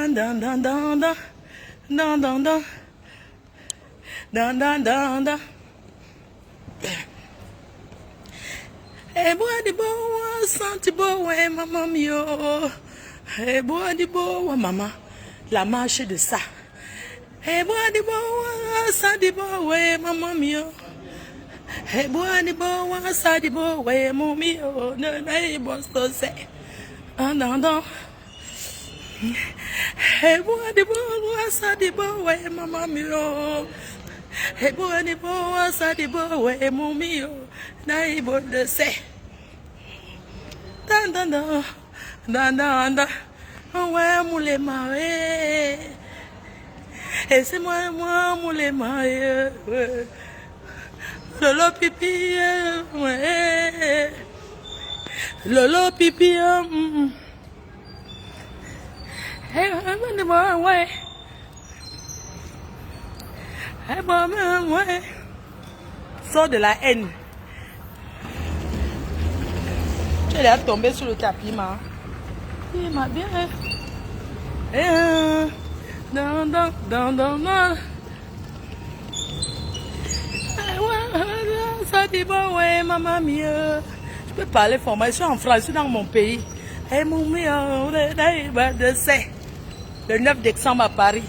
Dan dan dan dan dan. Dan dan dan. Dan dan dan dan. Hey boy the boy, santi boy, maman mio. Hey boy the boy, maman, la marche de ça. Hey boy the boy, santi boy, maman mio. Hey boy the boy, santi boy, mon mio. No no boss to say. Dan dan. Hey boy the boy, santi boy, maman mio. Hey boy the boy, santi boy, mon mio. Naïbo de c'est. Dan dan dan. Dan dan dan. Ouais, moulé maré. Et c'est moi, moulé maré. Lolo pipi, ouais. Lolo pipi, Hey, ouais. Hey, ouais. Sors de la haine. Tu es là tombé sur le tapis, ma. Il m'a bien. Non, non, non, non, non. Ça dit bon, ouais, maman mia. Je peux parler formal, je suis en France, je suis dans mon pays. Et mon mia, de c'est. Le 9 décembre à Paris.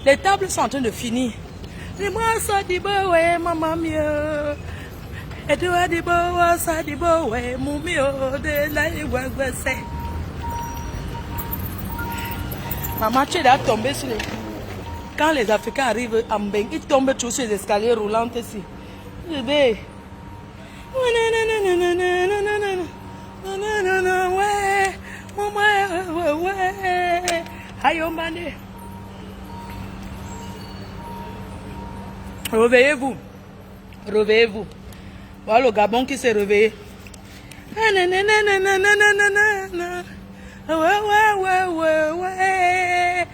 Les tables sont en train de finir. Et moi, ça dit bon, ouais, maman mia. Et toi, dis bon, ça dit bon, ouais, mon mio, de la c'est. Maman, tu es là tombé sur les. Quand les Africains arrivent en bain, ils tombent tous sur les escaliers roulantes ici. Bébé. Ouais, ouais. Aïe, on m'a dit. Réveillez-vous. Réveillez-vous. Voilà le Gabon qui s'est réveillé. Ouais.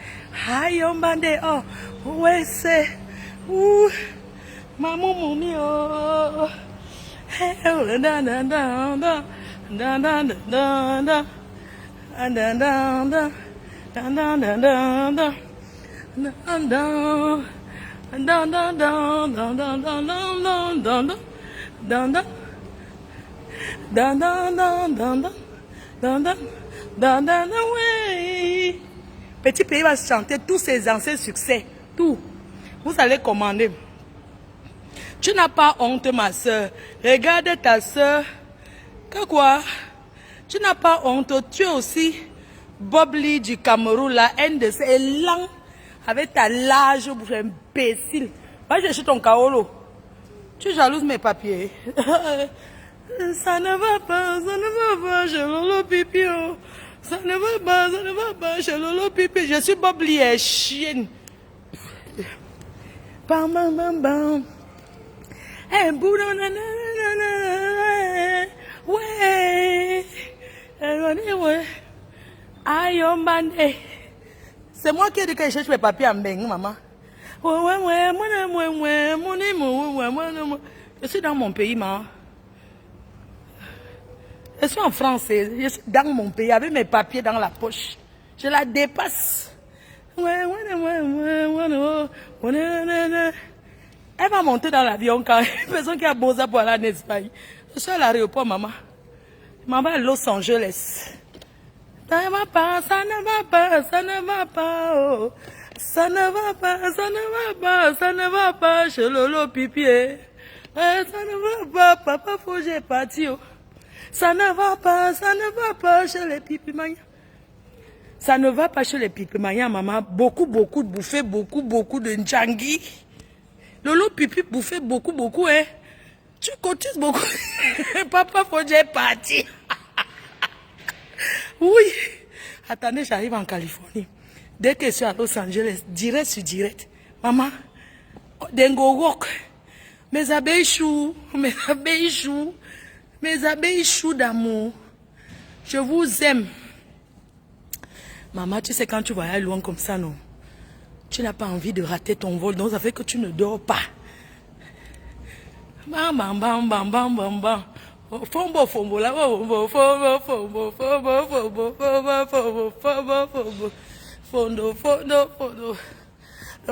Aïe, on m'a dit. Oh, ouais, c'est. Ouh. Maman, mon mio. Petit pays va chanter tous ses anciens succès. Tout. Vous allez commander. Tu n'as pas honte, ma soeur. Regarde ta soeur. Que quoi? Tu n'as pas honte. Tu es aussi Bob Lee du Cameroun, la haine de ces langues. Avec ta large bouche, imbécile. Va chercher ton kaolo. Tu jalouses mes papiers. Ça ne va pas, chez Lolo Pipi. Ça ne va pas, chez Lolo Pipi. Je suis Bob Lee, chienne. Bam, bam, bam, bam. Eh, ouais. Aïe, on bandé. C'est moi qui ai dit que je cherche mes papiers en beng, maman. Ouais. Je suis dans mon pays, maman. Je suis en France, je suis dans mon pays avec mes papiers dans la poche. Je la dépasse. Elle va monter dans l'avion quand une personne qui a beau ça pour aller en Espagne. Je suis à l'aéroport, maman. Maman à Los Angeles. Ça ne va pas, ça ne va pas, ça ne va pas, oh. Ça ne va pas, ça ne va pas, ça ne va pas chez Lolo Pipi. Ça ne va pas, papa, faut que j'ai parti, oh. Ça ne va pas chez les Pipimania. Ça ne va pas chez les Pipimania, maman. Beaucoup de bouffer, beaucoup de Ndjangi. Lolo Pipi bouffait beaucoup, hein. Tu cotises beaucoup. Papa, faut que j'ai parti. Oui. Attendez, j'arrive en Californie. Dès que je suis à Los Angeles, direct sur direct. Maman, Dengo Walk. Mes abeilles choux d'amour. Je vous aime. Maman, tu sais, quand tu voyages loin comme ça, non? Tu n'as pas envie de rater ton vol, donc ça fait que tu ne dors pas. Bam. Fombo, là. Fondo, fondo, fondo.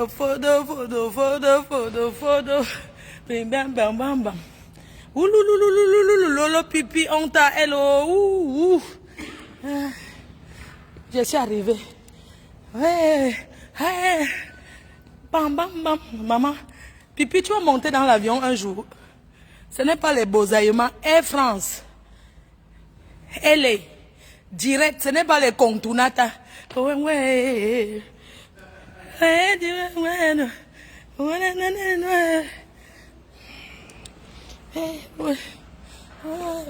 Fondo, fondo, fondo, fondo, fondo. Bim, bam, bam, bam, bam. Oulouloulouloulouloulou, pipi, on t'a, hello, ouh. Je suis arrivée. Ouais, ouais. Bam, bam, bam. Maman, pipi, tu vas monter dans l'avion un jour. Ce n'est pas les Beaux-Aïements. Air France. Elle est direct. Ce n'est pas les Contournata. Ouais, ouais.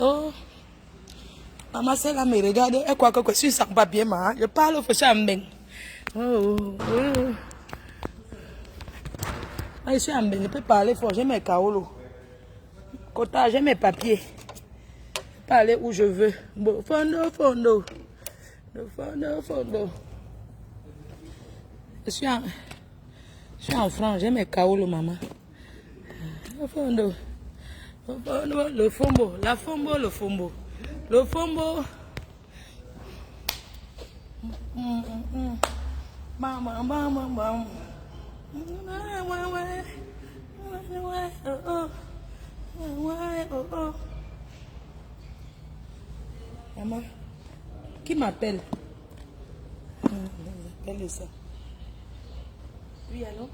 Oh. Maman, c'est là, me regarde. Elle croit que je suis sans papier, ma. Je parle au fachambeng. Oh. Je suis en bain, je peux parler fort. J'ai mes kaolos. Kota, j'ai mes papiers. Je peux parler où je veux. Fondo, fondo. Fondo, fondo. Je suis en France, j'ai mes kaolos, maman. Fondo. Fondo, le fombo. La fombo, le fombo. Le fombo. Maman, maman, maman. Maman, qui m'appelle? Appelle ça. Oui, allô?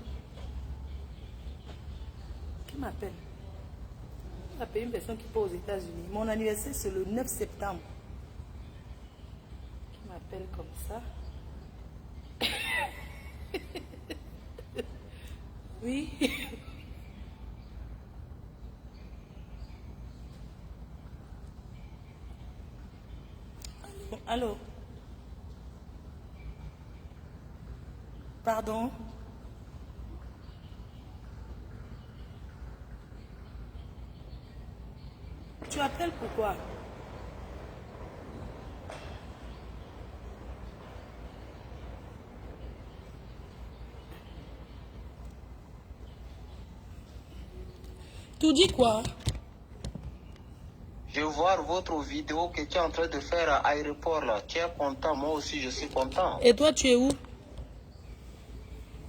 Qui m'appelle? On va payer une personne qui part aux États-Unis. Mon anniversaire, c'est le 9 septembre. Qui m'appelle comme ça? Oui. Allô? Pardon? Tu appelles pourquoi? Tu dis quoi? Je vois votre vidéo que tu es en train de faire à l'aéroport là. Tu es content, moi aussi je suis content. Et toi, tu es où?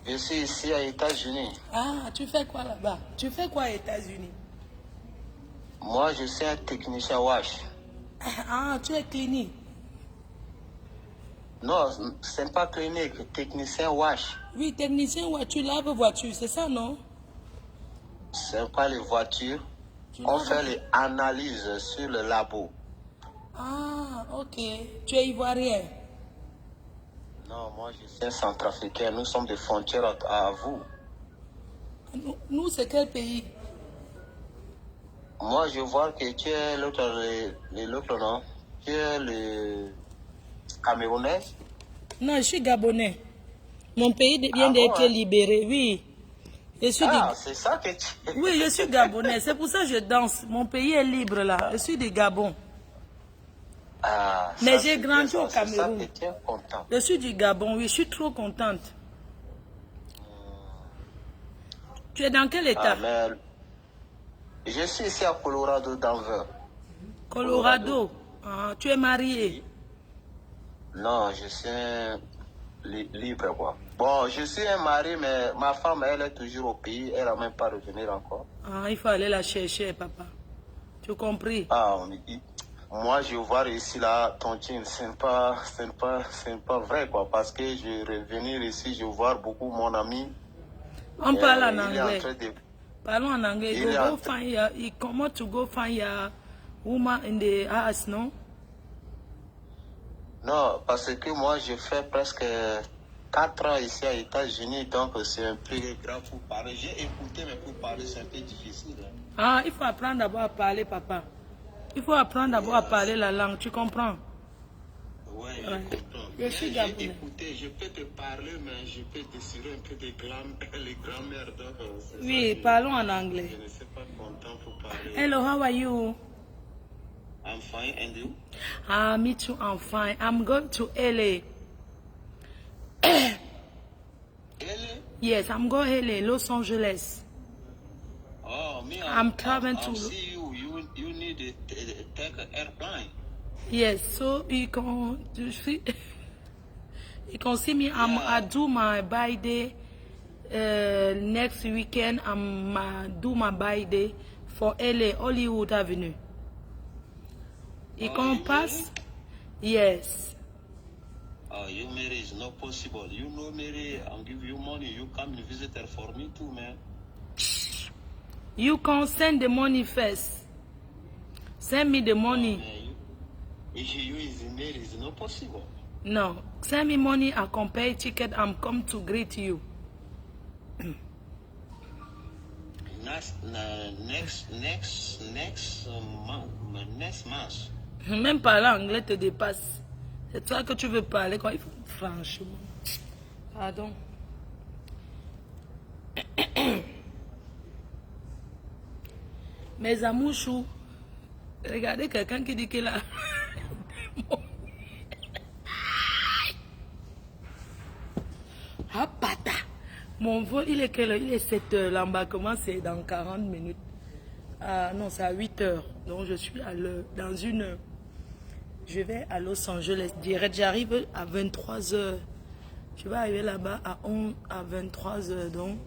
Je suis ici aux États-Unis. Ah, tu fais quoi là-bas? Tu fais quoi aux États-Unis? Moi je suis un technicien wash. Ah, tu es clinique. Non, ce n'est pas clinique, technicien wash. Oui, technicien, ouais, tu laves voiture, c'est ça, non? C'est pas les voitures. On fait les analyses sur le labo. Ah, ok. Tu es ivoirien? Non, moi je suis un centrafricain. Nous sommes des frontières à vous. Nous, c'est quel pays? Moi je vois que tu es l'autre nom. Tu es le Camerounais. Non, je suis gabonais. Mon pays vient d'être libéré, oui. Je suis c'est ça que tu... Oui, je suis gabonais. C'est pour ça que je danse. Mon pays est libre là. Je suis du Gabon. Mais j'ai grandi au Cameroun. Je suis du Gabon, oui. Je suis trop contente. Tu es dans quel état? Je suis ici à Colorado, Denver. Colorado. Ah, tu es marié? Non, je suis libre, quoi. Bon, je suis un mari, mais ma femme, elle est toujours au pays. Elle n'a même pas revenu encore. Ah, il faut aller la chercher, papa. Tu as compris? Ah, moi, je vois ici, là, ton team, ce n'est pas vrai, quoi. Parce que je revenir ici, je vois beaucoup mon ami. On parle en anglais. De... Parlons en anglais. Go find your, he come out to go find your woman in the house, non? Non, parce que moi, je fais presque 4 ans ici aux États-Unis, donc c'est un peu grave pour parler. J'ai écouté, mais pour parler, c'est un peu difficile. Hein. Ah, il faut apprendre d'abord à parler, papa. Il faut apprendre d'abord à parler la langue, tu comprends? Oui, je comprends. J'ai écouté, je peux te parler, mais je peux décider un peu les grammaires. Oui, parlons en anglais. Je ne suis pas content pour parler. Hello, how are you? I'm fine, and you? Ah, me too, I'm fine. I'm going to LA. LA? Yes, I'm going to LA, Los Angeles. Oh, me, I'm traveling to... see you. You need to take an airplane. Yes, so you can... You can see me. I do my birthday next weekend. Do my birthday for LA, Hollywood Avenue. You can pass? Yes. You Mary is not possible. You know Mary, I'll give you money. You come and visit her for me too, man. You can send the money first. Send me the money. You is Mary is not possible. No. Send me money, I can pay ticket, I'm come to greet you. Next month. Même parler anglais te dépasse. C'est toi que tu veux parler quand il faut. Franchement. Pardon. Mes amours choux. Regardez quelqu'un qui dit qu'il a... Ah, pata. Mon vol, il est quelle heure? Il est 7 heures. L'embarquement, c'est dans 40 minutes. Ah, non, c'est à 8 heures. Donc, je suis à l'heure. Dans une heure. Je vais à Los Angeles. Direct, j'arrive à 23 heures. Je vais arriver là-bas à 23 heures. Donc,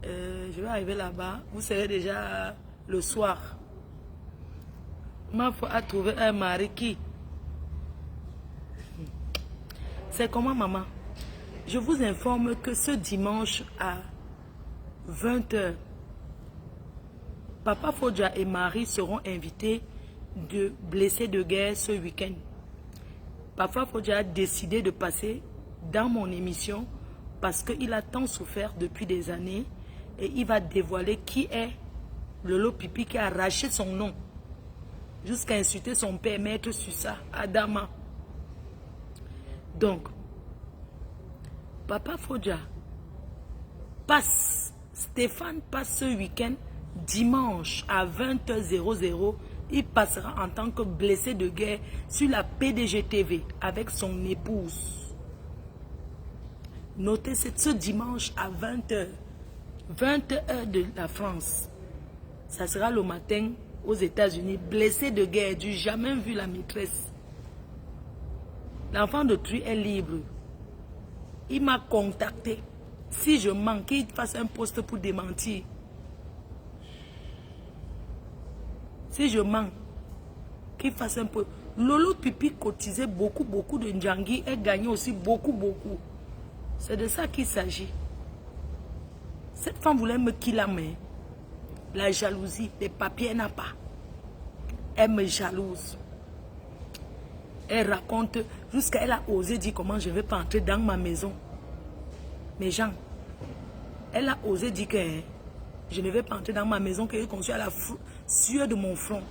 je vais arriver là-bas. Vous serez déjà le soir. Ma foi a trouvé un mari qui... C'est comment, maman? Je vous informe que ce dimanche à 20 h, Papa Fodja et Marie seront invités de blessés de guerre ce week-end. Papa Fodja a décidé de passer dans mon émission parce qu'il a tant souffert depuis des années et il va dévoiler qui est Lolo Pipi qui a arraché son nom jusqu'à insulter son père, maître Sussa, Adama. Donc, Papa Fodja passe, Stéphane passe ce week-end, dimanche à 20 h 00, il passera en tant que blessé de guerre sur la PDG TV avec son épouse. Notez, c'est ce dimanche à 20 h, 20 h de la France. Ça sera le matin aux États-Unis, blessé de guerre, du jamais vu la maîtresse. L'enfant de Tru est libre. Il m'a contacté. Si je mens, qu'il fasse un poste pour démentir. Si je mens, qu'il fasse un poste. Lolo Pipi cotisait beaucoup de Ndjangi et gagnait aussi beaucoup. C'est de ça qu'il s'agit. Cette femme voulait me killer, mais la jalousie, les papiers n'a pas. Elle me jalouse. Elle raconte, jusqu'à elle a osé dire comment je ne vais pas entrer dans ma maison. Mais Jean, elle a osé dire que je ne vais pas entrer dans ma maison, que je conçue à la sueur de mon front.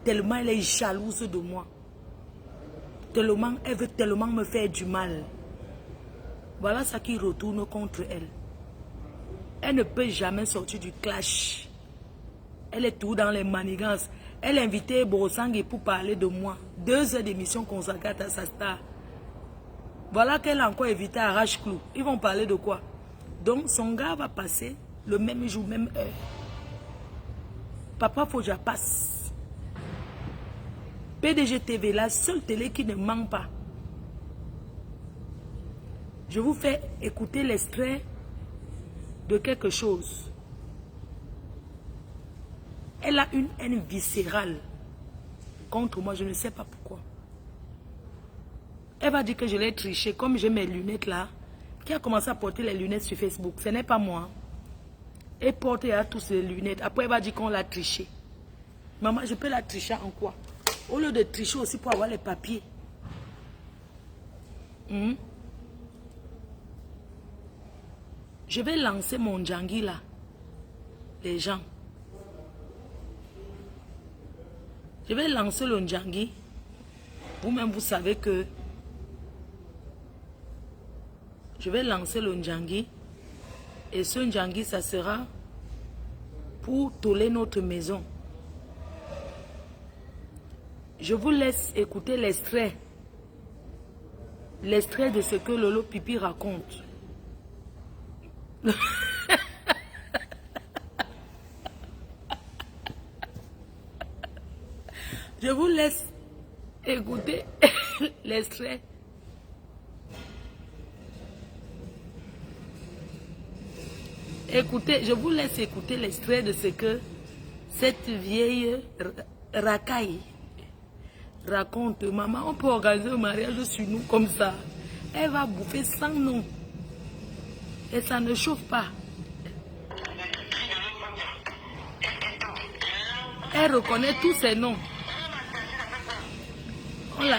Tellement elle est jalouse de moi. Tellement, elle veut tellement me faire du mal. Voilà ça qui retourne contre elle. Elle ne peut jamais sortir du clash. Elle est tout dans les manigances. Elle a invité Borosangui pour parler de moi. 2 heures d'émission consacrée à sa star. Voilà qu'elle a encore invité à Arrache-Clou. Ils vont parler de quoi? Donc son gars va passer le même jour, même heure. Papa Fodja passe. PDG TV, la seule télé qui ne ment pas. Je vous fais écouter l'extrait de quelque chose. Elle a une haine viscérale contre moi, je ne sais pas pourquoi. Elle va dire que je l'ai triché, comme j'ai mes lunettes là. Qui a commencé à porter les lunettes sur Facebook? Ce n'est pas moi. Elle porte à tous les lunettes. Après, elle va dire qu'on l'a triché. Maman, je peux la tricher en quoi? Au lieu de tricher aussi pour avoir les papiers. Je vais lancer mon Ndjangi là. Les gens. Je vais lancer le Ndjangi. Vous-même, vous savez que je vais lancer le Ndjangi. Et ce Ndjangi, ça sera pour toller notre maison. Je vous laisse écouter l'extrait. L'extrait de ce que Lolo Pipi raconte. Je vous laisse écouter l'extrait Écoutez, je vous laisse écouter l'extrait de ce que cette vieille racaille raconte. Maman, on peut organiser un mariage sur nous comme ça. Elle va bouffer sans nom. Et ça ne chauffe pas. Elle reconnaît tous ses noms. On la...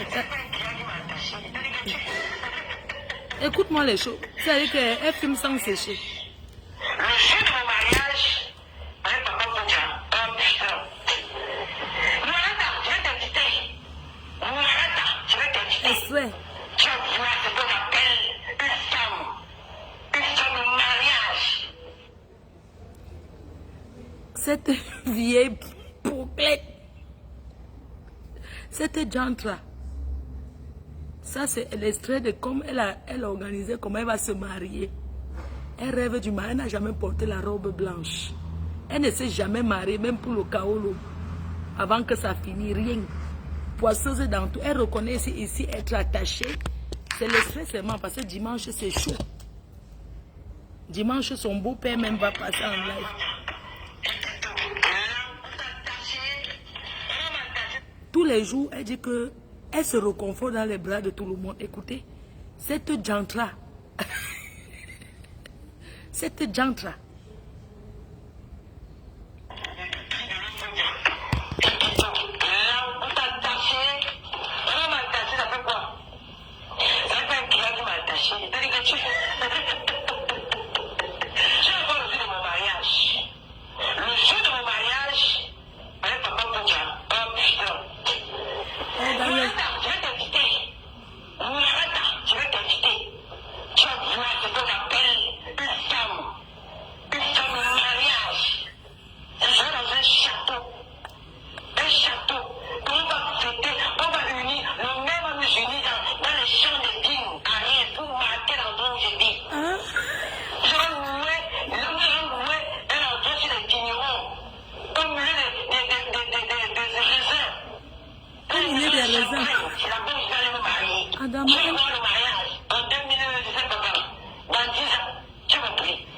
Écoute-moi les choses. C'est-à-dire qu'elle fume sans sécher. Le jour de mon mariage, avec papa Ponja, oh putain. Mourata, je vais t'inviter. Mourata, je vais t'inviter. Extrait. Tu vas voir ce qu'on appelle une femme. Une femme de mariage. Cette vieille pouplette. Cette jantra. Ça, c'est l'extrait de comme elle a organisé, comment elle va se marier. Elle rêve du mariage, elle n'a jamais porté la robe blanche. Elle ne s'est jamais mariée, même pour le kaolo. Avant que ça finisse, rien. Poisseuse dans tout. Elle reconnaît ici être attachée. C'est l'extrait seulement parce que dimanche, c'est chaud. Dimanche, son beau-père même va passer en live. Tous les jours, elle dit que elle se reconforte dans les bras de tout le monde. Écoutez, cette jantra, cette jantra.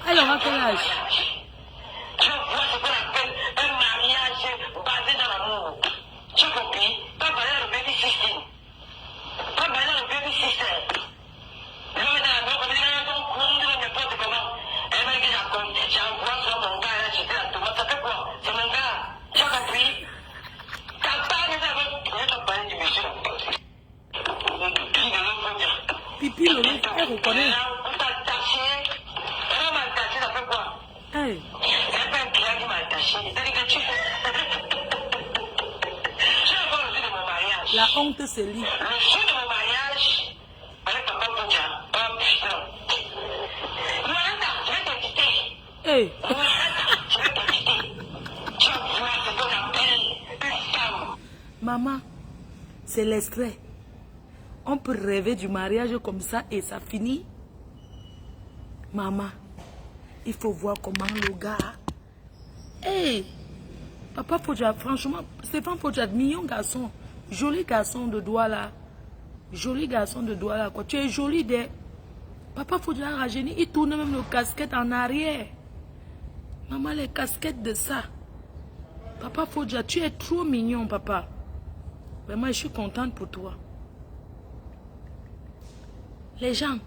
Elle aura quel âge? Je vois ce qu'on appelle un mariage basé dans l'amour. Tu as compris? Pas basé dans le baby system. Pas basé dans le baby system. Je vais dans la maison, comme je dis, n'importe comment. Elle m'a dit, j'envoie sur mon gars, là, j'étais la tomate. Ça fait quoi? C'est mon gars. Tu as compris? T'as pas de ça. Je vais te parler du monsieur. Pipi, le loup, elle reconnaît. Hey. La honte se lit. Le jour de mon mariage, avec papa Ponja, oh putain. Mourata, je vais t'inviter. Hey. Mourata, je vais t'inviter. Tu vas voir ce qu'on appelle une femme. Maman, c'est l'extrait. On peut rêver du mariage comme ça et ça finit. Maman, il faut voir comment le gars... Hey, papa Ponja, franchement, Stéphane Ponja, mignon garçon. Joli garçon de Douala. Joli garçon de Douala, quoi. Tu es joli de... Papa Ponja a rajeuni, il tourne même le casquette en arrière. Maman, les casquettes de ça. Papa Ponja, tu es trop mignon, papa. Vraiment, je suis contente pour toi. Les gens,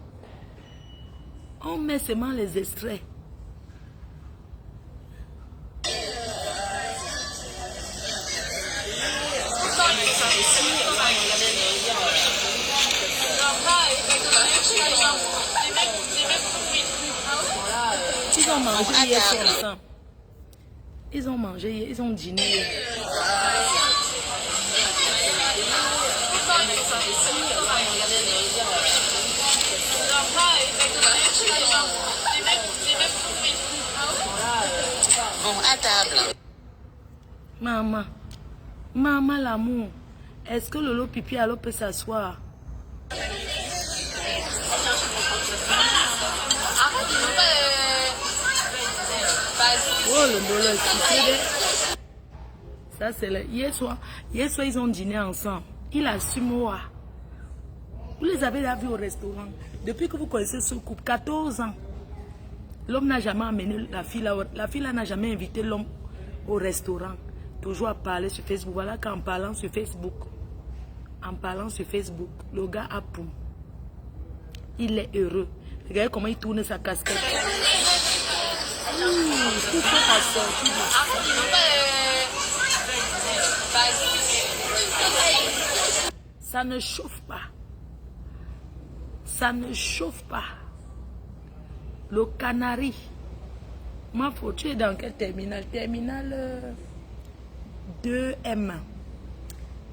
on met seulement les extraits. Ils ont mangé hier ensemble. Ils ont mangé hier, ils ont dîné hier. Bon, à table. Maman, maman l'amour, est-ce que Lolo Pipi alors peut s'asseoir? Oh le Lolo, ça c'est le... Hier soir, ils ont dîné ensemble. Il assume moi. Vous les avez là vus au restaurant. Depuis que vous connaissez ce couple, 14 ans. L'homme n'a jamais amené la fille là. La fille là n'a jamais invité l'homme au restaurant. Toujours à parler sur Facebook. Voilà qu'en parlant sur Facebook, le gars a poum. Il est heureux. Regardez comment il tourne sa casquette. Ça ne chauffe pas. Ça ne chauffe pas. Le Canari. Ma faute, tu es dans quel terminal? Terminal 2M.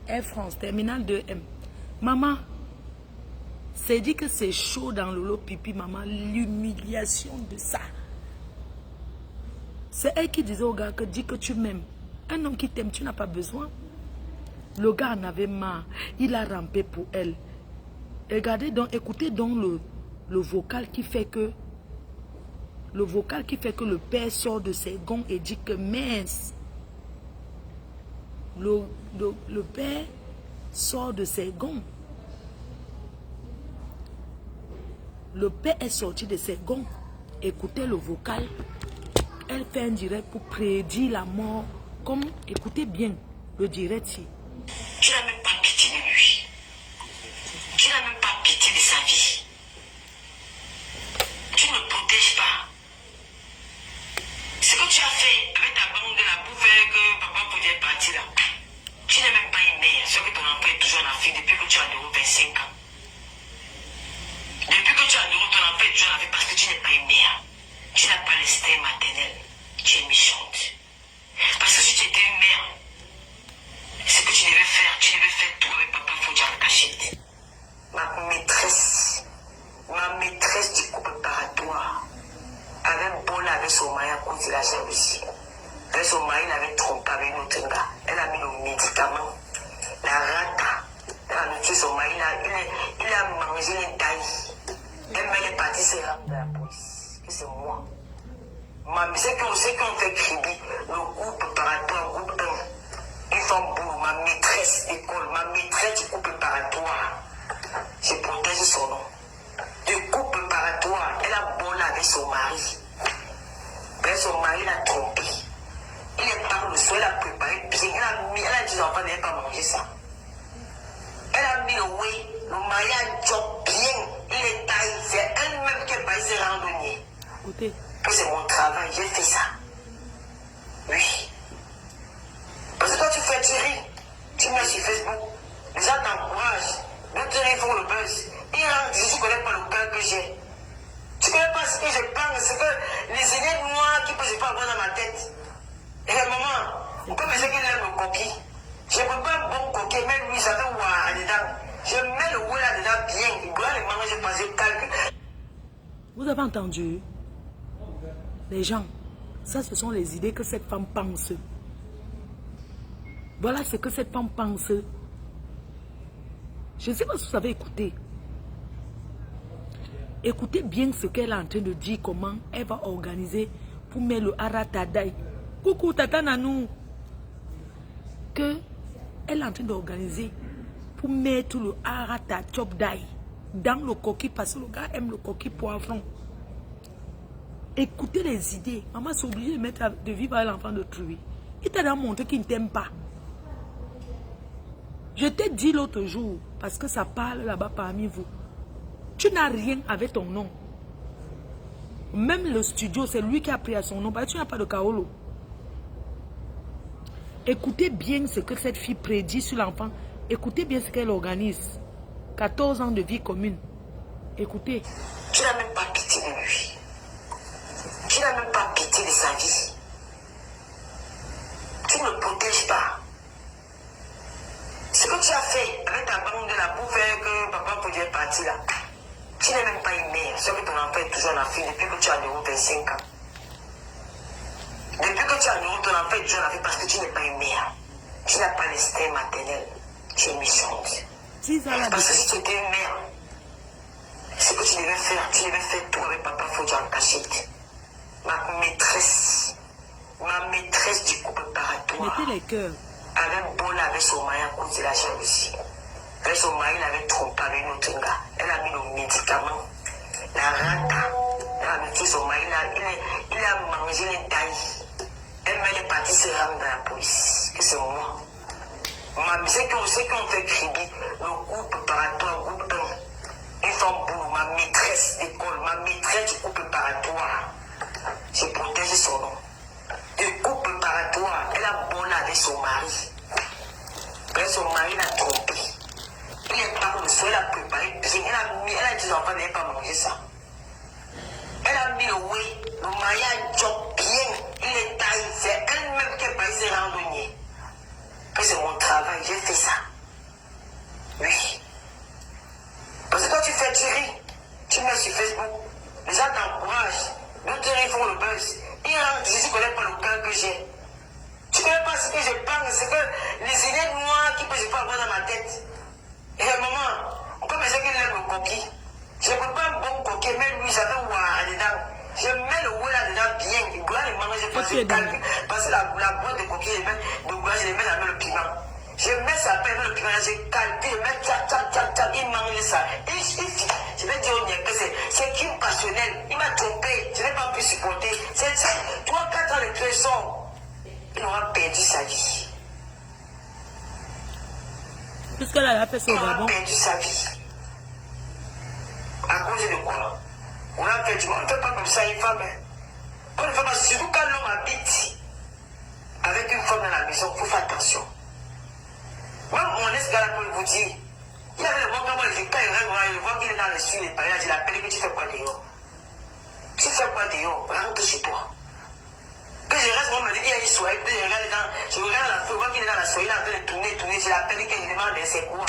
Air France, terminal 2M. Maman, c'est dit que c'est chaud dans le lot pipi, maman. L'humiliation de ça. C'est elle qui disait au gars que dis que tu m'aimes. Un homme qui t'aime, tu n'as pas besoin. Le gars en avait marre. Il a rampé pour elle. Regardez donc, écoutez donc le vocal qui fait que le père sort de ses gonds et dit que mince. Le père sort de ses gonds. Le père est sorti de ses gonds. Écoutez le vocal. Elle fait un direct pour prédire la mort. Comme, écoutez bien le direct ici. Tu n'as même pas pitié de lui. Tu n'as même pas pitié de sa vie. Tu ne protèges pas. Ce que tu as fait avec ta bande de la bouffe que papa pouvait partir là. Tu n'as même pas aimé. Ce que ton enfant est toujours en Afrique depuis que tu as 25 ans. Depuis que tu as ton enfant est toujours en Afrique parce que tu n'es pas aimé. Tu n'as pas l'instinct maternel. Tu es méchante. Parce que si tu étais une mère, ce que tu devais faire tout avec papa Fodja en cachette. Ma maîtresse du couple préparatoire avait bon avec son mari à cause de la jalousie. Avec son mari, il avait trompé avec notre gars. Elle a mis le médicament, la rata. Elle a tué son mari, il a mangé les tailles. Elle m'a parti se rendre de la police. Que c'est moi. C'est qu'on fait crédit, le groupe préparatoire, groupe 1. Ils font beau, ma maîtresse d'école, ma maîtresse du groupe préparatoire. Je protège son nom. Du groupe préparatoire, elle a bolé avec son mari. Mais son mari l'a trompé. Il est par le soir, elle a préparé bien. Elle a dit aux enfants de ne pas manger ça. Elle a mis le whey, le mari a job bien. Il est taillé, c'est elle-même qui est pas ses randonnées. Écoutez. Que c'est mon travail, j'ai fait ça. Oui. Parce que toi, tu fais tirer. Tu mets sur Facebook. Les gens t'encouragent. D'autres ils font le buzz. Ils rentrent, je ne connais pas le cœur que j'ai. Tu ne connais pas ce que je pense, c'est que les idées noires qui peuvent pas avoir dans ma tête. Et à un moment, comme je sais qu'il aime le coquille, je ne peux pas un bon coquille, même lui, ça fait ouah dedans. Je mets le ouah là-dedans bien. Il doit les manger, je pense, je calcule. Vous avez entendu? Les gens, ça ce sont les idées que cette femme pense. Voilà ce que cette femme pense. Je ne sais pas si vous avez écouté. Écoutez bien ce qu'elle est en train de dire, comment elle va organiser pour mettre le haratadai. Coucou Tata Nanou. Que elle est en train d'organiser pour mettre le haratachopdai dans le coquille parce que le gars aime le coquille poivron. Écoutez les idées. Maman s'est obligée de vivre avec l'enfant de Truy. Il t'a déjà montré qu'il ne t'aime pas. Je t'ai dit l'autre jour, parce que ça parle là-bas parmi vous. Tu n'as rien avec ton nom. Même le studio, c'est lui qui a pris à son nom. Parce que tu n'as pas de Kaolo. Écoutez bien ce que cette fille prédit sur l'enfant. Écoutez bien ce qu'elle organise. 14 ans de vie commune. Écoutez. Tu n'as même pas pitié de lui. Tu n'as même pas pitié de sa vie. Tu ne protèges pas. Ce que tu as fait avec ta bande de la bouffe que papa pouvait partir là, tu n'es même pas aimé. Ce que ton enfant est toujours en Afrique depuis que tu as 25 ans. Depuis que tu as ton enfant est toujours en Afrique parce que tu n'es pas aimé. Tu n'as pas l'instinct maternel. Tu es méchante. Parce que si tu étais une mère, ce que tu devais faire tout avec papa Fodja en cachette. Ma maîtresse du couple préparatoire. Mettez les cœurs. Avait bon avec son mari à cause de la jalousie. Avec son mari, il avait trompé avec notre gars. Elle a mis le médicament, la rata. Elle a tué son mari, il a mangé les tailles. Elle est partie se rendre dans la police. Que c'est moi. C'est qu'on fait crédit, le groupe préparatoire, groupe 1. Ils sont pour ma maîtresse d'école, ma maîtresse du groupe préparatoire. J'ai protégé son nom. Du groupe préparatoire, elle a bonné avec son mari. Mais son mari l'a trompé. Il est pas comme ça, elle a préparé bien. Elle a dit aux enfants de pas manger ça. Elle a mis le oui. Le mari a job bien. Il est taillé. C'est elle-même qui est passée randonnée. Que c'est mon travail, j'ai fait ça. Oui. Parce que quand tu fais tirer, tu mets sur Facebook, les gens t'encouragent. D'autres ils font le buzz. Ils rentrent, je ne connais pas le cœur que j'ai. Tu ne connais pas ce que je pense, c'est que les idées noires qui peuvent avoir dans ma tête. Et à un moment, on peut penser qu'il aime le coquille. Je ne peux pas un bon coquille, même lui, j'avais ouah dedans. Je mets le ouah là-dedans bien. Il doit les manger, parce que la boîte de coquille, je les mets dans le piment. Je mets ça, le piment, je calcule, je mets tchac, il mange ça. Et je vais dire au Niek que c'est qu'une passionnelle. Il m'a trompé, je n'ai pas pu supporter. C'est 3-4 ans de prison. Il aura perdu sa vie. Puisqu'elle a fait son Il aura Gabon. perdu sa vie. À cause de quoi? On a fait du monde. On ne fait pas comme ça une femme. On ne fait pas, surtout quand l'homme habite avec une femme dans la maison, il faut faire attention. Moi, mon ex-gars peut vous dire, il avait le bon moment, il dit, quand il voit qu'il est dans le sud, il parle, il appelle, tu fais quoi dehors? Tu fais quoi dehors? Rentre chez toi. Que je reste, moi, me dit qu'il y a une soirée, puis je regarde la feu, je vois qu'il est dans la soirée, il est en train de tourner, je l'appelle, qu'il demande, c'est quoi?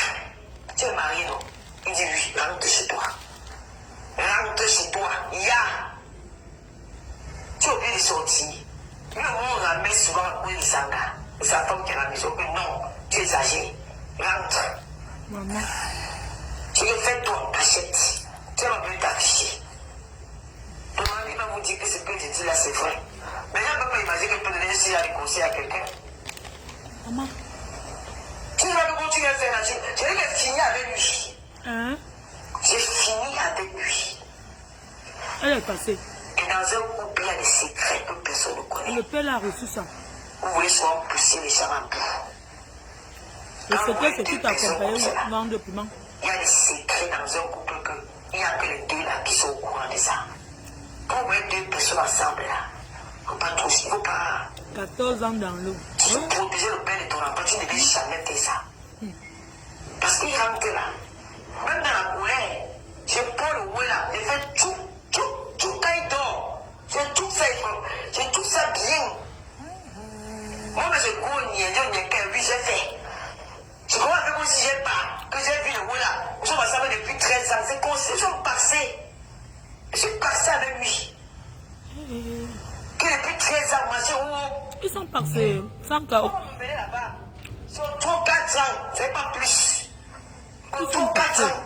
Tu es marié, non? Il dit, oui, rentre chez toi. Rentre chez toi, tu es obligé de sortir. Lui, on ramène souvent à cause de Sanga. Et sa femme qui est à la maison, que non, tu exagères. Rentre. Maman. Tu le fais toi, t'achètes. Tu vas bien t'afficher. Ton mari va vous dire que ce que tu dis là, c'est vrai. Mais je ne peux pas imaginer qu'elle peut donner si des conseils à quelqu'un. Maman. Tu vas continuer à faire la chose. Je vais finir avec lui. Hein? J'ai fini avec lui. Elle est passée. Et dans un groupe, il y a des secrets que personne ne connaît. Le père a reçu ça. Vous voulez souvent pousser les gens en bout. Le secret, c'est tout accompagné au nom de piment. Il y a des secrets dans un couple qu'il n'y a que les deux là qui sont au courant de ça. Quand vous voyez deux personnes ensemble là, il ne faut pas toucher, il ne faut pas 14 ans dans l'eau. protéger le père de ton enfant, tu ne devais jamais faire ça. Parce qu'il rentre là, même dans la colère, je prends le oué là, je fais tout quand il dort. Je tout ça bien. Moi, je cours, oui, j'ai fait. Je crois que moi, si j'ai pas, que j'ai vu le oué là, nous sommes ensemble depuis 13 ans, c'est qu'on s'est passé. J'ai passé avec lui. Que depuis 13 ans, moi, c'est où? Ils sont passés sans chaos. Pourquoi vous venez là-bas? Sur 3-4 ans, c'est pas plus. Ils sont 3-4 passés. ans.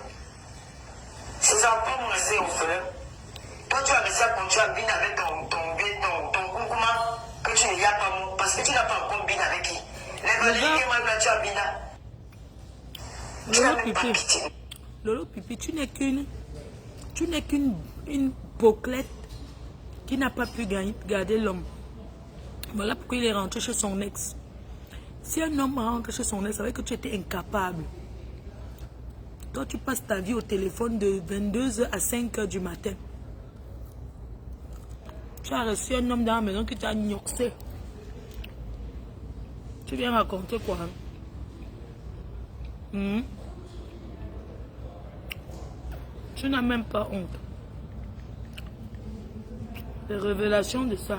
Ces enfants vont rester au feu. Toi, tu vas rester à continuer à vivre avec ton concouman que tu n'y as pas, parce que tu n'as pas encore bien avec qui. Les valeurs que moi, tu as bien là. Lolo Pipi. Lolo Pipi, tu n'es qu'une bouclette qui n'a pas pu garder l'homme. Voilà pourquoi il est rentré chez son ex. Si un homme rentre chez son ex, ça veut dire que tu étais incapable. Toi, tu passes ta vie au téléphone de 22h à 5h du matin. Tu as reçu un homme dans la maison qui t'a gnoxé. Tu viens raconter quoi? Tu n'as même pas honte. Les révélations de ça.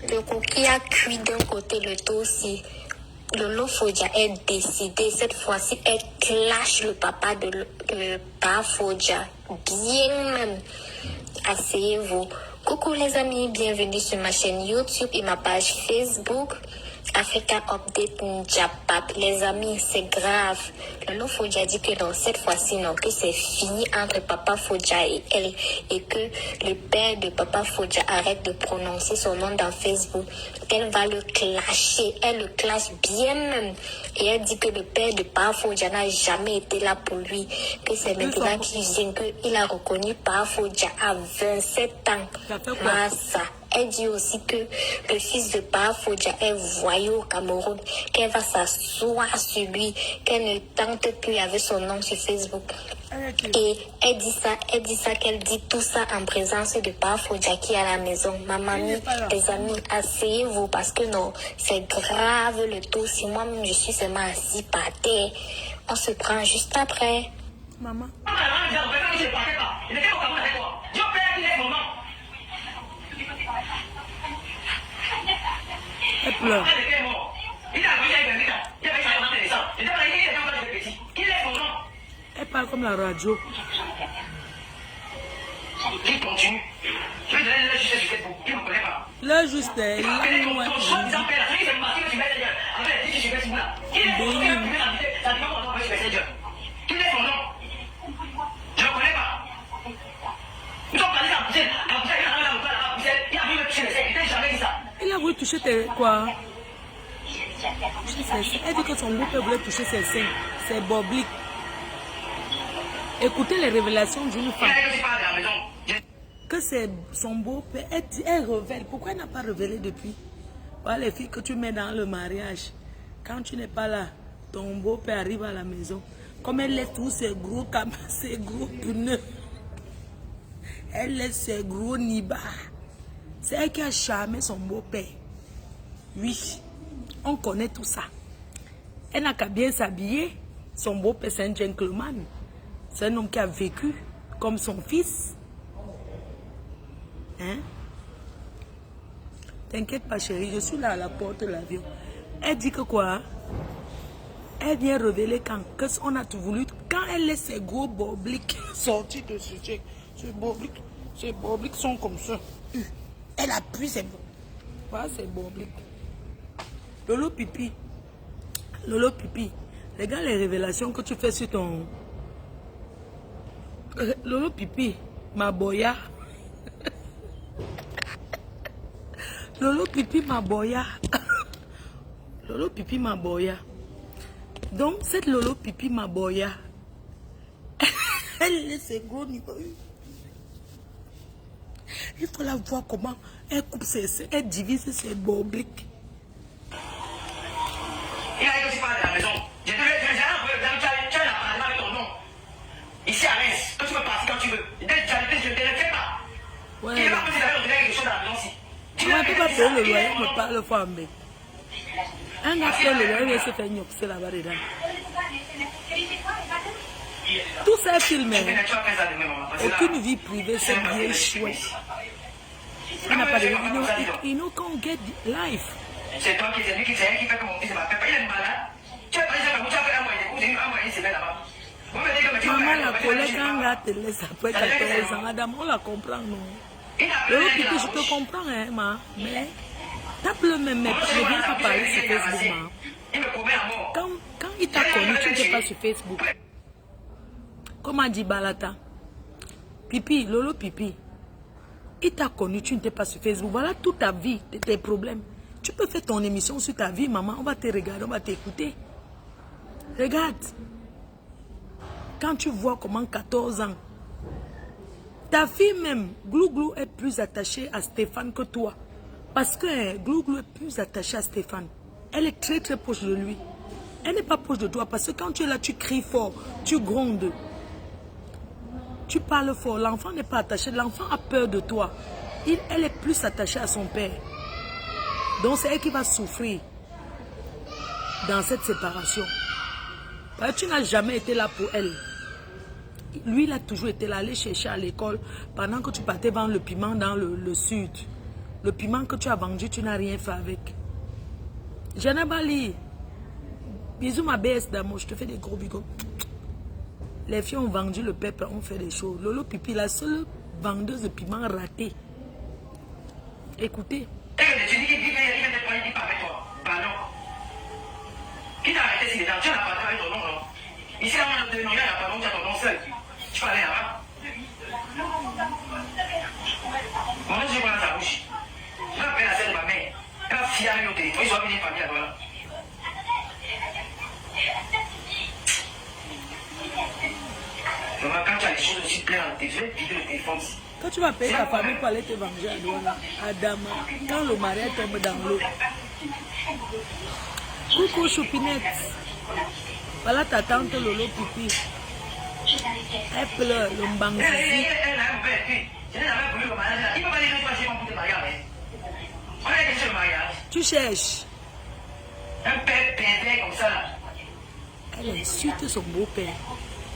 Le coquille a cuit d'un côté, le dos aussi. Lolo Fodia est décidée. Cette fois-ci, elle clash le papa de Papa Fodia. Bien même. Asseyez-vous. Coucou les amis, bienvenue sur ma chaîne YouTube et ma page Facebook Africa Update Njapap. Les amis, c'est grave. Lolo Fodja dit que non, cette fois-ci non, que c'est fini entre Papa Fodja et elle et que le père de Papa Fodja arrête de prononcer son nom dans Facebook. Elle va le clasher, elle le clash bien même. Et elle dit que le père de Papa Fodja n'a jamais été là pour lui, que c'est maintenant qu'il vient, qu'il a reconnu Papa Fodja à 27 ans. Massa. Elle dit aussi que le fils de Papa Fodja est voyou au Cameroun, qu'elle va s'asseoir sur lui, qu'elle ne tente plus avec son nom sur Facebook. Et elle dit ça, qu'elle dit tout ça en présence de Papa Fodja qui est à la maison. Ma mamie, les amis, asseyez-vous parce que non, c'est grave le tout. Si moi-même je suis seulement assis par terre, on se prend juste après. Maman. Elle pleure. Elle parle comme la radio. Là, juste, elle est loin. Il a voulu toucher tes quoi? Elle dit que son beau-père voulait toucher ses seins, ses bobliques. Écoutez les révélations d'une femme. Que c'est son beau-père. Elle révèle. Pourquoi elle n'a pas révélé depuis? Voilà les filles que tu mets dans le mariage. Quand tu n'es pas là, ton beau-père arrive à la maison. Comme elle laisse tous ses gros pneus. Elle laisse ses gros nibards. C'est elle qui a charmé son beau-père. Oui, on connaît tout ça. Elle n'a qu'à bien s'habiller. Son beau-père, c'est un gentleman. C'est un homme qui a vécu comme son fils. Hein? T'inquiète pas, chérie, je suis là à la porte de l'avion. Elle dit que quoi? Elle vient révéler quand on a tout voulu. Quand elle laisse ses gros bobliques sortir de ces bobliques sont comme ça. Elle appuie ses bobliques. Voilà ses bobliques. Lolo pipi. Lolo pipi. Regarde les révélations que tu fais sur ton... Lolo pipi. Ma boya. Lolo pipi ma boya. Lolo pipi ma boya. Donc cette Lolo pipi ma boya. Elle laisse ses gros niveaux. Il faut la voir comment elle coupe elle divise ses bobliques. Il a dit que tu parles de la maison. Tu as un avec ton nom. Ici à Reims, que tu peux partir quand tu veux. Je ne fais pas. Ouais. Il n'est pas possible d'aller quelque chose dans la maison ici. On ne peut pas payer le loyer, on ne peut pas le faire. Un gars fait le loyer, il se fait gnoxer là-bas dedans. Tout ça est filmé. Aucune vie privée, c'est bien chouette. On n'a pas de vie. You know, can't get life. C'est toi qui c'est lui qui fait que mon fils m'appelle. Il est malade. Tu as pris ça comme tu as fait un moyen, c'est là-bas. Maman, la collègue, quand on te laisse après 14 ans, madame, on la comprend, non? Je te comprends, hein, ma. Mais, tape le même, mais je ne viens pas parler sur Facebook, ma. Quand il t'a connu, tu n'étais pas sur Facebook. Comment dit Balata? Pipi, Lolo Pipi. Il t'a connu, tu n'étais pas sur Facebook. Voilà toute ta vie, tes problèmes. Tu peux faire ton émission sur ta vie, maman. On va te regarder, on va t'écouter. Regarde. Quand tu vois comment 14 ans, ta fille même, Glouglou est plus attachée à Stéphane que toi. Parce que Glouglou est plus attachée à Stéphane. Elle est très très proche de lui. Elle n'est pas proche de toi parce que quand tu es là, tu cries fort, tu grondes. Tu parles fort. L'enfant n'est pas attaché. L'enfant a peur de toi. Elle est plus attachée à son père. Donc c'est elle qui va souffrir dans cette séparation. Parce que tu n'as jamais été là pour elle. Lui, il a toujours été là, aller chercher à l'école pendant que tu partais vendre le piment dans le sud. Le piment que tu as vendu, tu n'as rien fait avec. Jana Bali, bisous ma BS d'amour, je te fais des gros bigots. Les filles ont vendu le pepper, ont fait des choses. Lolo Pipi, la seule vendeuse de piment ratée Écoutez. Tu dis qu'il dit pas avec toi. Pardon. Qui t'a arrêté si les gens, tu n'as pas avec ton nom, non? Ici, on a de nom, il n'y a pas nom, tu as ton nom seul. Tu peux aller là-bas. Mon nom, je vois dans ta bouche. Je vais appeler la sœur de ma mère. Elle va filer avec au téléphone. Ils ont mis une famille à toi. Maman, quand tu as les choses aussi pleines en TV, vidéo le téléphone. Quand tu vas payer ta famille pour aller te venger à Douala, à Dama, quand le mariage tombe dans l'eau. Coucou Choupinette. Voilà ta tante Lolo Pipi. Elle pleure, le mbangzi. Elle a un père, je n'ai jamais voulu le mariage. Il ne peut pas dire que je vais pour te marier. On a été sur le mariage. Tu cherches. Un père pervers comme ça là. Elle insulte son beau-père.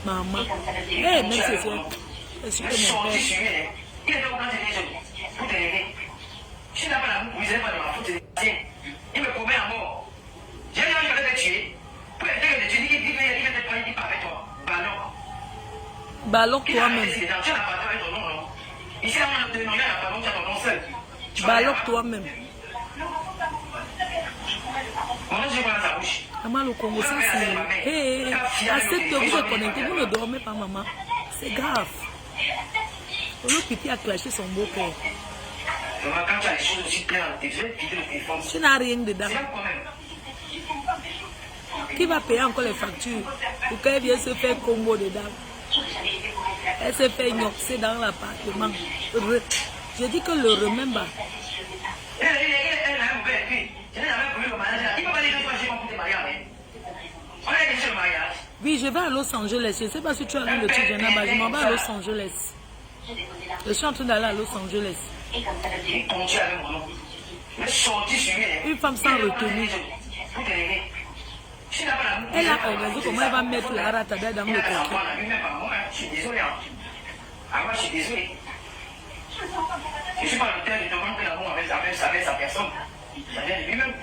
Maman. Eh, même c'est ça. Insulte mon père. Il est là pour t'aider. Si tu n'as pas l'amour, vous n'avez pas de ma faute. Il me promet à mort. J'ai dit que je vais te tuer. Pour aider que tu dis qu'il va te pas avec toi. Ballon. Ballon toi-même. Tu n'as pas avec ton nom, non? Ici, on a deux noms, il n'y a pas nom, tu as ton nom seul. Ballon toi-même. Mon nom, je vois dans ta bouche. Maman, le Congo, ça c'est... Hé, à 7 heures, vous êtes connectés, vous ne dormez pas, maman. C'est grave. Le Pipi a clashé son beau-père. Maman, quand tu as les choses aussi pleines en TV, vidéo le téléphone. Tu n'as rien dedans. C'est quand même. Qui va payer encore les factures pour qu'elle vienne se faire combo dedans? Elle se fait ignoxer dans l'appartement. Je dis que le remember. Elle a un père, je n'ai jamais voulu le mariage. Il ne peut pas dire que je vais pour te marier. On a été sur le mariage. Oui, je vais à Los Angeles. Je ne sais pas si tu as vu le truc de Naba. Je m'en vais à Los Angeles. Je suis en train d'aller à Los Angeles. Il continue avec mon nom. Mais sorti sur lui. Une femme sans retenue. Pour t'aider. Elle a organisé comment elle va mettre la ratada dans le coquet. Je suis désolé. Moi, je suis désolé. Je ne suis pas le tel de demander que l'amour avec sa personne. Ça vient de lui-même.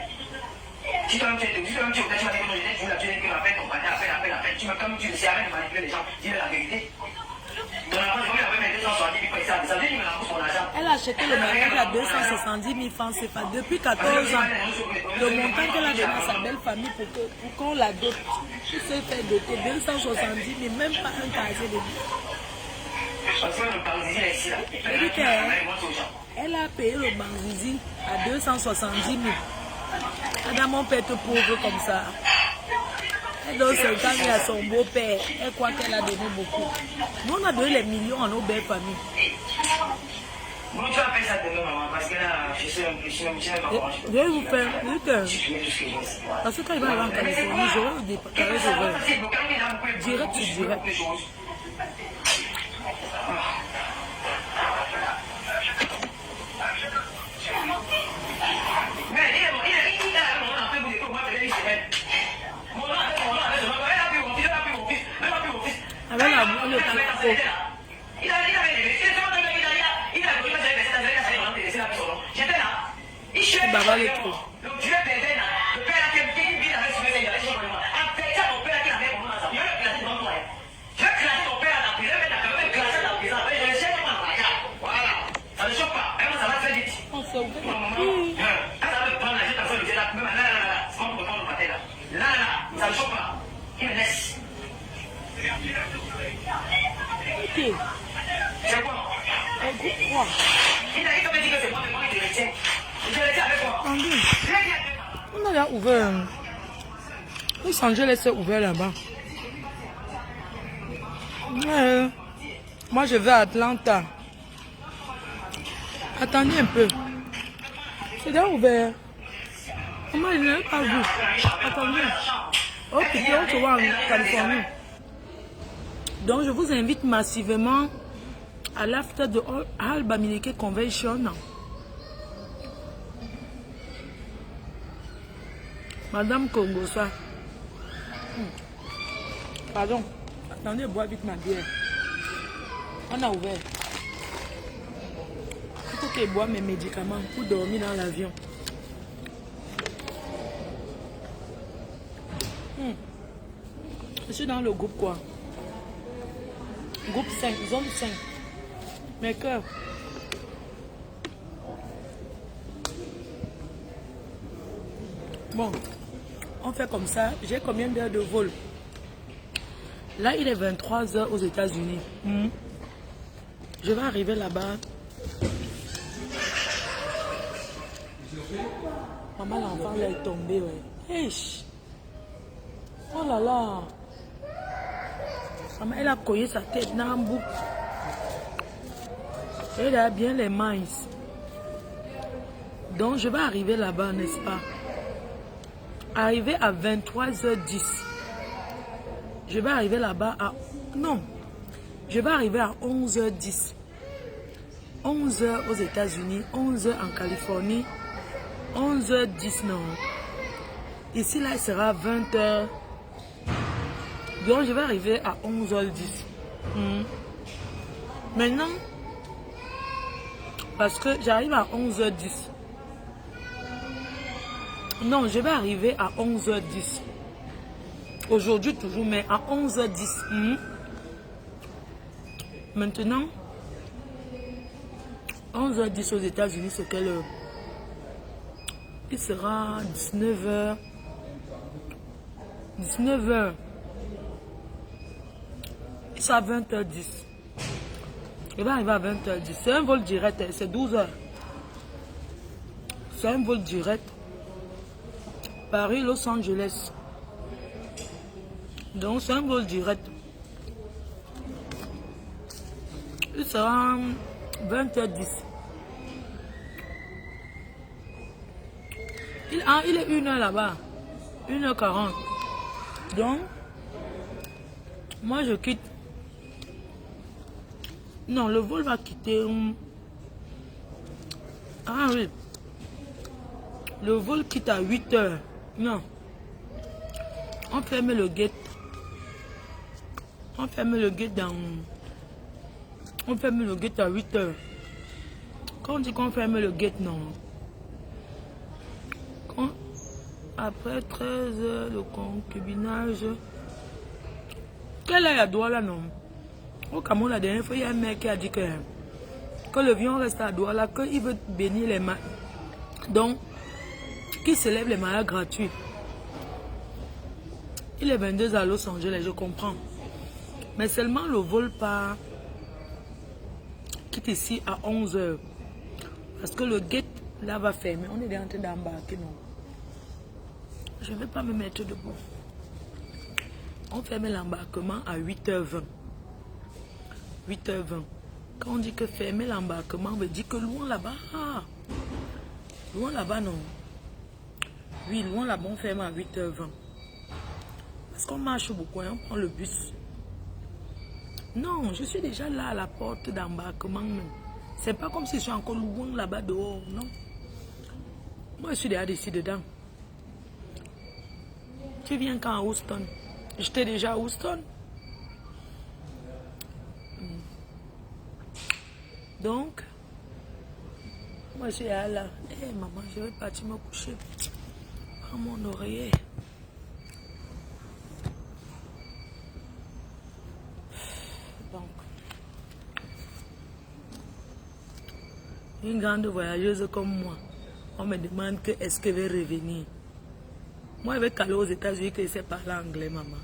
Si toi-même tu es au tu m'as dit que tu voulais tuer la fête, ton pâté, appelle. Tu me comme tu le sais, arrête de manipuler les gens. Dis-le la vérité. Ton enfant, il avait mes 270 000 francs. Ça veut dire qu'il me l'a son argent. Elle a acheté le mariage à 270 000 francs CFA depuis 14 ans. Le montant qu'elle a donné à sa belle famille pour qu'on la dote. Tout se fait doter 270 000, même pas un casier de vie. Parce que le Banzizi est ici là. Elle a payé le Banzizi à 270 000. Madame, peut être pauvre comme ça. Elle donne 50 000 à son beau-père. Elle croit qu'elle a donné beaucoup. Nous, on a donné les millions à nos belles familles. Bon, tu vas faire ça demain, maman, parce que là, je suis un peu Je vais vous faire. Parce que quand il va aller en Californie, je vais vous déparer de direct sur direct. Avec la boule, Baba le trop. On a ouvert. Los Angeles est ouvert là-bas. Moi, je vais à Atlanta. Attendez un peu. C'est déjà ouvert. Comment il n'est pas vu? Attendez. Oh, putain, on se voit en Californie. Donc, je vous invite massivement à l'after de Al Bamileke Convention. Madame Congo, ça. Pardon. Attendez, bois vite ma bière. On a ouvert. Il faut que je boive mes médicaments pour dormir dans l'avion. Je suis dans le groupe quoi? Groupe 5, zone 5. Mes cœurs. Bon, on fait comme ça. J'ai combien d'heures de vol? Là, il est 23 h aux États-Unis. Je vais arriver là-bas. Maman, l'enfant, là, est tombé, ouais. Hey. Oh là là. Maman, elle a collé sa tête dans un bout. Elle a bien les maïs. Donc, je vais arriver là-bas, n'est-ce pas? Arriver à 23 h 10. Je vais arriver là-bas à... Non. Je vais arriver à 11 h 10. 11 h aux États-Unis, 11 h en Californie, 11 h 10, non. Ici, là, il sera 20 h. Donc, je vais arriver à 11 h 10. Maintenant, parce que j'arrive à 11 h 10. Non, je vais arriver à 11 h 10. Aujourd'hui, toujours, mais à 11 h 10. Maintenant, 11 h 10 aux États-Unis, c'est quelle heure? Il sera 19 h. 19 h. Il sera 20 h 10. Il va arriver à 20 h 10. C'est un vol direct, c'est 12 h. C'est un vol direct. Paris, Los Angeles. Donc, c'est un vol direct. Il sera 20 h 10. Il est 1 h là-bas. 1 h 40. Donc, moi je quitte. Non, le vol va quitter. Ah oui. Le vol quitte à 8 h. Non. On ferme le gate. On ferme le gate dans... On ferme le gate à 8 h. Quand on dit qu'on ferme le gate, non. Après 13 h, le concubinage. Quelle est la Douala, non? Au Cameroun, la dernière fois, il y a un mec qui a dit que le vion reste à Douala, qu'il veut bénir les mains. Donc, qu'il s'élève les mariages gratuits. Il est 22 h à Los Angeles, je comprends. Mais seulement le vol part quitte ici à 11 h. Parce que le gate là va fermer. On est en train d'embarquer, non? Je ne vais pas me mettre debout. On ferme l'embarquement à 8 h 20. 8 h 20. Quand on dit que fermer l'embarquement, on veut dire que loin là-bas. Loin là-bas, non. Oui, loin là-bas, on ferme à 8 h 20. Parce qu'on marche beaucoup, hein, on prend le bus. Non, je suis déjà là à la porte d'embarquement. C'est pas comme si je suis encore loin là-bas dehors, non. Moi, je suis déjà ici dedans. Tu viens quand à Houston? J'étais déjà à Houston. Donc, moi, je suis là. Hé, maman, je vais partir me coucher. Prends mon oreiller. Donc, une grande voyageuse comme moi, on me demande que est-ce qu'elle va revenir. Moi, avec aller aux États-Unis, que je sais parler anglais, maman.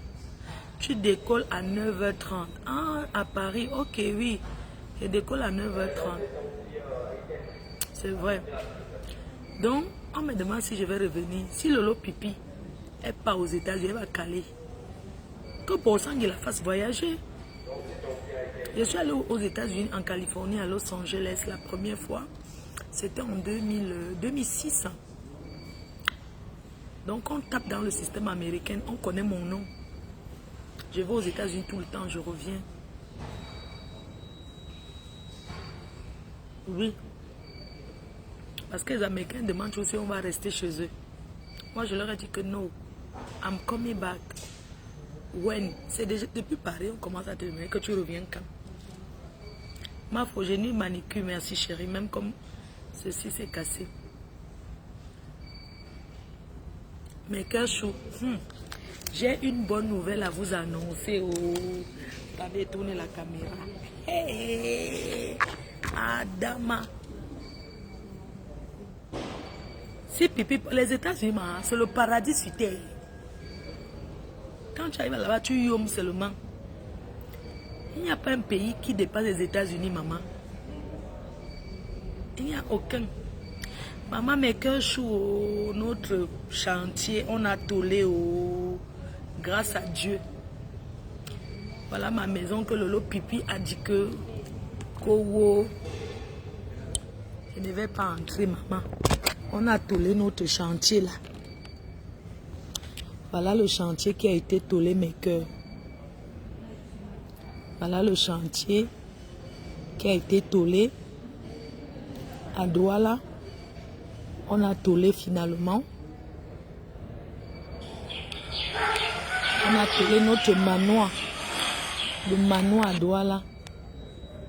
Tu décolles à 9 h 30. Ah, à Paris, ok, oui. Je décolle à 9 h 30. C'est vrai. Donc, on me demande si je vais revenir. Si Lolo Pipi n'est pas aux États-Unis, elle va caler. Que pour ça qu'il la fasse voyager. Je suis allée aux États-Unis, en Californie, à Los Angeles, la première fois. C'était en 2006. Donc, on tape dans le système américain, on connaît mon nom. Je vais aux États-Unis tout le temps, je reviens. Oui. Parce que les Américains demandent aussi si on va rester chez eux. Moi, je leur ai dit que non. I'm coming back. When? C'est déjà depuis Paris, on commence à te demander que tu reviens quand. Ma phogénie manicure, merci chérie. Même comme ceci s'est cassé. Mais quel chou. J'ai une bonne nouvelle à vous annoncer. Oh, t'avais tourné la caméra. Hey, Adama. Si pipi, les États-Unis, c'est le paradis sur terre. Quand tu arrives là-bas, tu yomes seulement. Il n'y a pas un pays qui dépasse les États-Unis, maman. Il n'y a aucun. Maman, mes cœurs chauds, notre chantier, on a tollé grâce à Dieu. Voilà ma maison que Lolo Pipi a dit que je ne vais pas entrer, maman. On a tollé notre chantier là. Voilà le chantier qui a été tollé, mes cœurs. Voilà le chantier qui a été tollé à Douala. On a tollé finalement. On a tollé notre manoir. Le manoir à Douala.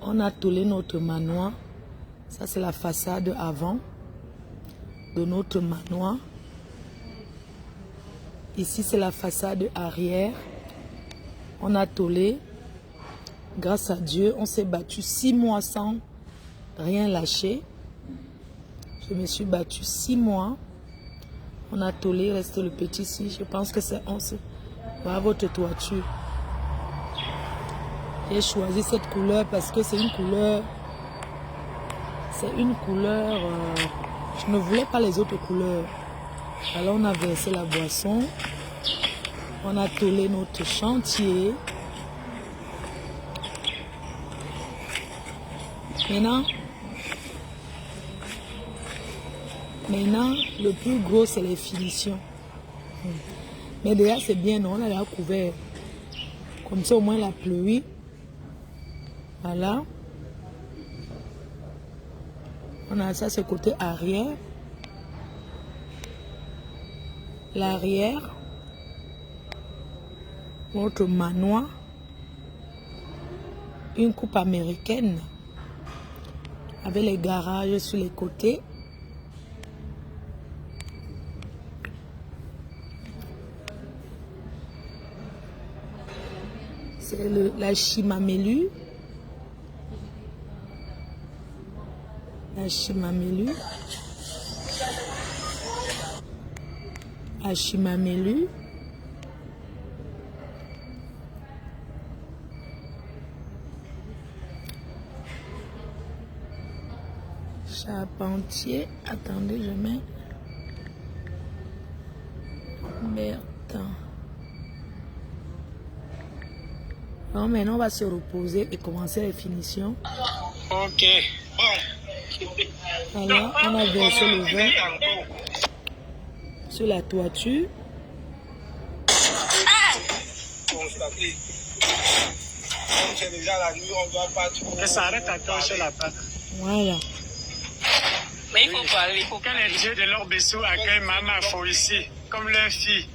On a tollé notre manoir. Ça, c'est la façade avant de notre manoir. Ici, c'est la façade arrière. On a tollé. Grâce à Dieu, on s'est battu 6 mois sans rien lâcher. Je me suis battue 6 mois. On a tollé, reste le petit ici. Je pense que c'est 11. Voilà votre toiture. J'ai choisi cette couleur parce que c'est une couleur. C'est une couleur. Je ne voulais pas les autres couleurs. Alors on a versé la boisson. On a tollé notre chantier. Maintenant, le plus gros, c'est les finitions. Mais déjà, c'est bien, non? On a déjà couvert. Comme ça, au moins, la pluie. Voilà. On a ça, c'est côté arrière. L'arrière. Notre manoir. Une coupe américaine. Avec les garages sur les côtés. C'est la Chimamelu. La Chimamelu. La Chimamelu. Charpentier. Attendez, je mets. Merde. Alors maintenant, on va se reposer et commencer les finitions. Ok. Alors, on a versé le vin sur la toiture. C'est déjà la nuit, on doit pas trouver. Ça arrête à torcher la pâte. Voilà. Mais il faut parler. Quand les dieux de leur Bessou accueillent Mama Fo ici, comme leur fille,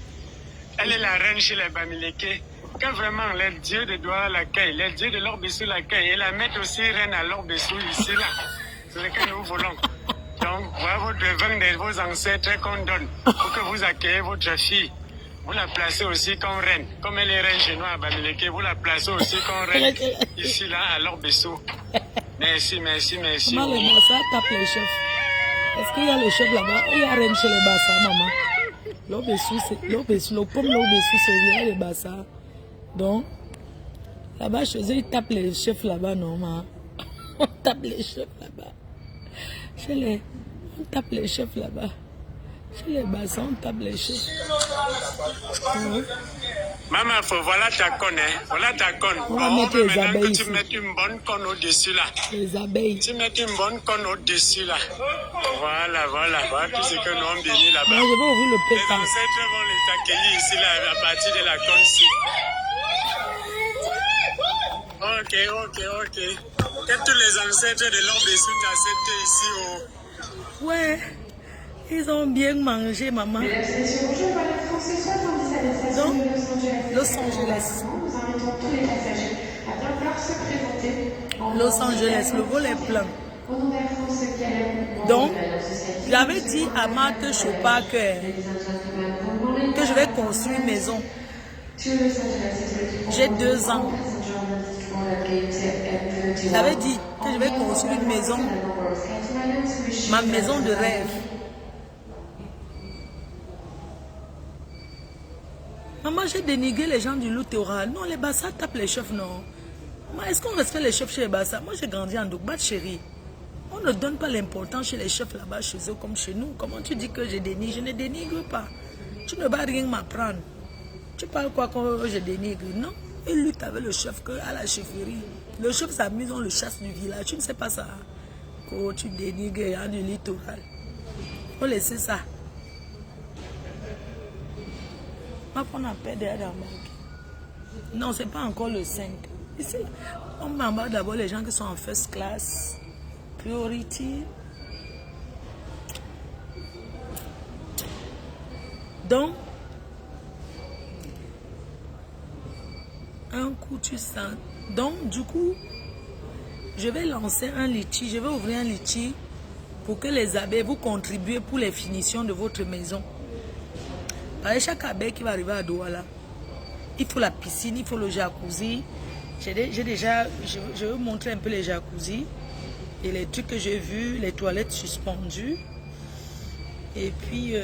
elle est la reine chez les Bamileke. Quand vraiment les dieux de Douala l'accueillent, les dieux de leur Bessou l'accueillent et la mettent aussi reine à leur Bessou ici là. C'est ce que nous voulons. Donc, voilà votre vin de vos ancêtres qu'on donne pour que vous accueillez votre fille. Vous la placez aussi comme reine. Comme elle est reine chez nous à Bamileke, vous la placez aussi comme reine ici là à leur Bessou. Merci, merci, merci. Maman, les Bassa tapent les chefs. Est-ce qu'il y a les chefs là-bas? Il y a reine chez les Bassa, maman. L'Obessou, le pomme l'Obessou, c'est bien les Bassa. Donc, là-bas, chez eux, ils tapent les chefs là-bas, non, maman. On tape les chefs là-bas. On tape les chefs là-bas. Chez les Bassa, on tape les chefs. Maman, voilà ta conne, hein. Voilà ta conne. On va mettre les abeilles que tu ici. mettes une bonne conne au-dessus là. Les abeilles. Tu mets une bonne conne au-dessus là. Voilà, voilà. Voilà tout ce que nous avons béni là-bas. Moi, je vais ouvrir le Les pétard. ancêtres vont les accueillir ici là, à partir de la conne-ci. Ok. Que tous les ancêtres de l'ordre des sous t'acceptent ici au... Ouais, ils ont bien mangé, maman. Donc, Los Angeles. Los Angeles, le vol est plein. Donc, j'avais dit à Marthe Chopin que je vais construire une maison. J'ai 2 ans. J'avais dit que je vais construire une maison. Ma maison de rêve. Maman, j'ai dénigré les gens du littoral. Non, les Bassa tapent les chefs, non. Est-ce qu'on respecte les chefs chez les Bassa? Moi, j'ai grandi en Dougbat, chérie. On ne donne pas l'importance chez les chefs là-bas, chez eux, comme chez nous. Comment tu dis que je dénigre? Je ne dénigre pas. Tu ne vas rien m'apprendre. Tu parles quoi quand je dénigre? Non. Il lutte avec le chef à la chefferie. Le chef s'amuse, on le chasse du village. Tu ne sais pas ça. Quand tu dénigres les gens du littoral. Il faut laisser ça. Ma on a perdu à la banque. Non, ce n'est pas encore le 5. Ici, on m'embarque d'abord les gens qui sont en first class. Priority. Donc, un coup tu sens. Donc, du coup, je vais lancer un litchi. Je vais ouvrir un litchi pour que les abeilles vous contribuent pour les finitions de votre maison. Parce que chaque abeille qui va arriver à Douala, il faut la piscine, il faut le jacuzzi. Je vais vous montrer un peu les jacuzzi et les trucs que j'ai vus, les toilettes suspendues. Et puis,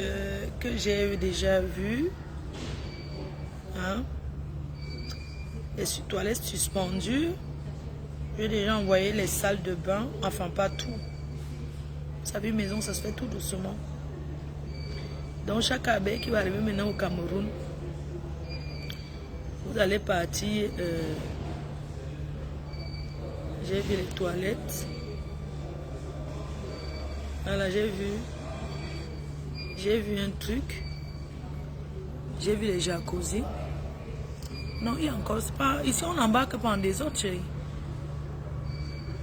que j'ai déjà vu, hein, les toilettes suspendues. J'ai déjà envoyé les salles de bain, enfin pas tout. Vous savez, maison, ça se fait tout doucement. Donc, chaque abeille qui va arriver maintenant au Cameroun, vous allez partir. J'ai vu les toilettes. Voilà, j'ai vu un truc. J'ai vu les jacuzzi. Non, il y a encore pas. Ici, on n'embarque pas en des autres, chérie.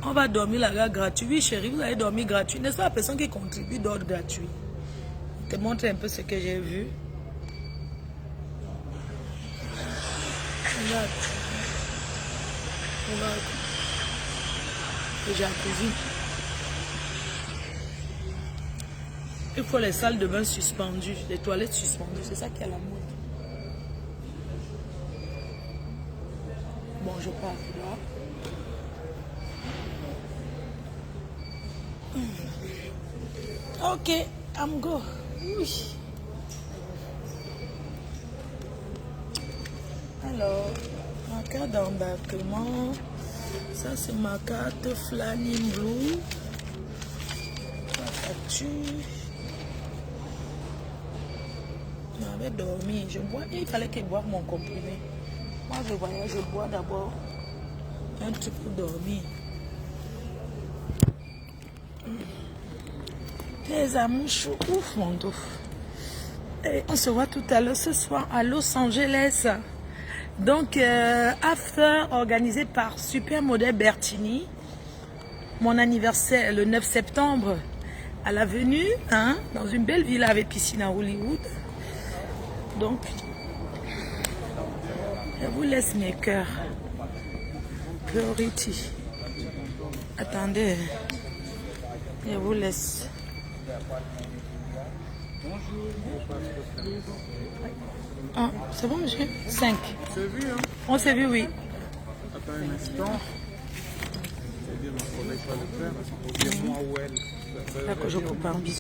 On va dormir là-bas gratuit. Oui, chérie, vous allez dormir gratuit. N'est-ce pas la personne qui contribue dort gratuit? Je te montre un peu ce que j'ai vu. Regarde. Regarde. Le jacuzzi. Il faut les salles de bain suspendues, les toilettes suspendues. C'est ça qui est à la mode. Bon, je pars là. Ok, I'm go. Oui. Alors, ma carte d'embarquement. Ça, c'est ma carte Flying Blue. La facture. J'avais dormi. Je bois. Il fallait que je boive mon comprimé. Moi, je voyage, je bois d'abord un truc pour dormir. Les amours, ouf, mon dos. Et on se voit tout à l'heure ce soir à Los Angeles. Donc, after organisé par Supermodel Bertini. Mon anniversaire le 9 septembre à l'avenue, hein, dans une belle villa avec piscine à Hollywood. Donc, je vous laisse mes cœurs. Priority. Attendez. Je vous laisse. Ah, c'est bon, monsieur? 5. On s'est vu, hein? On s'est vu, oui. Attends un instant. C'est bien, ma collègue va le faire. Dis-moi où elle. D'accord, je vous prends un bisou.